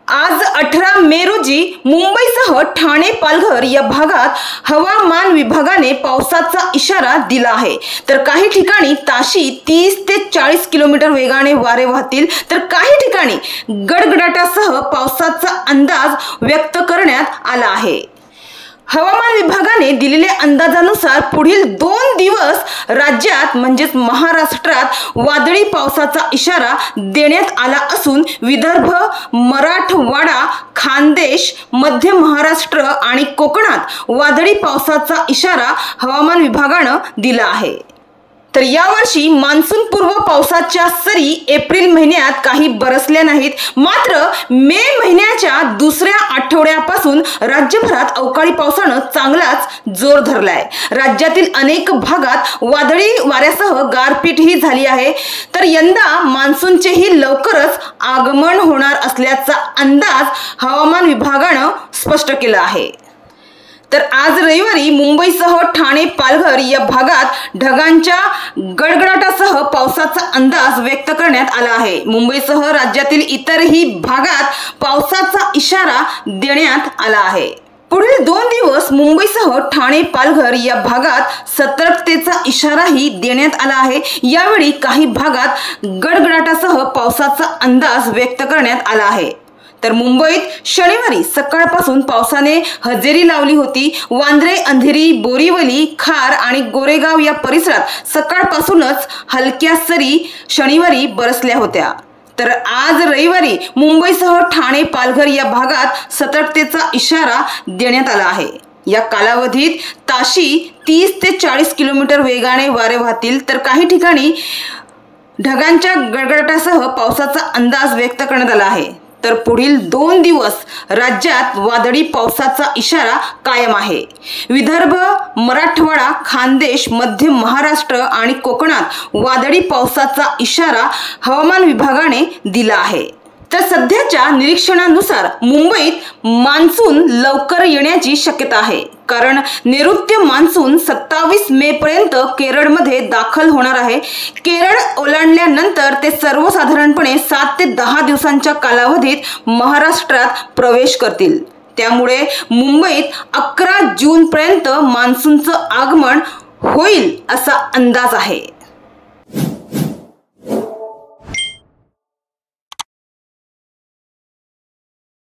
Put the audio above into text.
आज 18 मे रोजी मुंबईसह ठाणे पालघर या भागात हवामान विभागाने पावसाचा इशारा दिला आहे। तर काही ठिकाणी ताशी 30 ते 40 किलोमीटर वेगाने वारे वाहतील, तर काही ठिकाणी गडगडाटासह पावसाचा अंदाज व्यक्त करण्यात आला आहे। हवामान विभागाने दिलेल्या अंदाजानुसार पुढील 2 दिवस राज्यात म्हणजेच महाराष्ट्रात वादळी पावसाचा इशारा देण्यात आला असून विदर्भ, मराठवाडा, खानदेश, मध्य महाराष्ट्र आणि कोकणात वादळी पावसाचा इशारा हवामान विभागाने दिला आहे। तर यावर्षी मान्सून पूर्व पावसाच्या सरी एप्रिल महिन्यात काही बरसल्या नाहीत, मात्र मे महिन्याच्या दुसऱ्या आठवड्यापासून राज्यभरात अवकाळी पावसाने चांगलाच जोर धरलाय। राज्यातील अनेक भागात वादळी वाऱ्यासह गारपीटही झाली आहे। तर यंदा मान्सूनचेही लवकरच आगमन होणार असल्याचा अंदाज हवामान विभागाने स्पष्ट केला आहे। तर आज रविवारी मुंबईसह ठाणे पालघर या भागात ढगांच्या गडगडाटासह पावसाचा अंदाज व्यक्त करण्यात आला आहे। मुंबईसह राज्यातील इतरही भागात पावसाचा इशारा देण्यात आला आहे। पुढील 2 दिवस मुंबईसह ठाणे पालघर या भागात सतर्कतेचा इशाराही देण्यात आला आहे। यावेळी काही भागात गडगडाटासह पावसाचा अंदाज व्यक्त करण्यात आला आहे। तर मुंबईत शनिवारी सकाळपासून पावसाने हजेरी लावली होती। वांद्रे, अंधेरी, बोरिवली, खार आणि गोरेगाव या परिसरात सकाळपासूनच हलक्या सरी शनिवारी बरसल्या होत्या। तर आज रविवारी मुंबईसह ठाणे पालघर या भागात सतर्कतेचा इशारा देण्यात आला आहे। या कालावधीत ताशी 30 ते 40 किलोमीटर वेगाने वारे वाहतील, तर काही ठिकाणी ढगांच्या गडगडाटासह पावसाचा अंदाज व्यक्त करण्यात आला आहे। तर पुढील 2 दिवस राज्यात वादळी पावसाचा इशारा कायम आहे। विदर्भ, मराठवाडा, खानदेश, मध्य महाराष्ट्र आणि कोकणात वादळी पावसाचा इशारा हवामान विभागाने दिला आहे। तर सध्याच्या निरीक्षणानुसार मुंबईत मान्सून लवकर येण्याची शक्यता आहे, कारण नैऋत्य मान्सून 27 मे पर्यंत केरळमध्ये दाखल होणार आहे। केरळ ओलांडल्यानंतर ते सर्वसाधारणपणे 7 ते 10 दिवसांच्या कालावधीत महाराष्ट्रात प्रवेश करतील। त्यामुळे मुंबईत 11 जून पर्यंत मान्सूनचं आगमन होईल असा अंदाज आहे।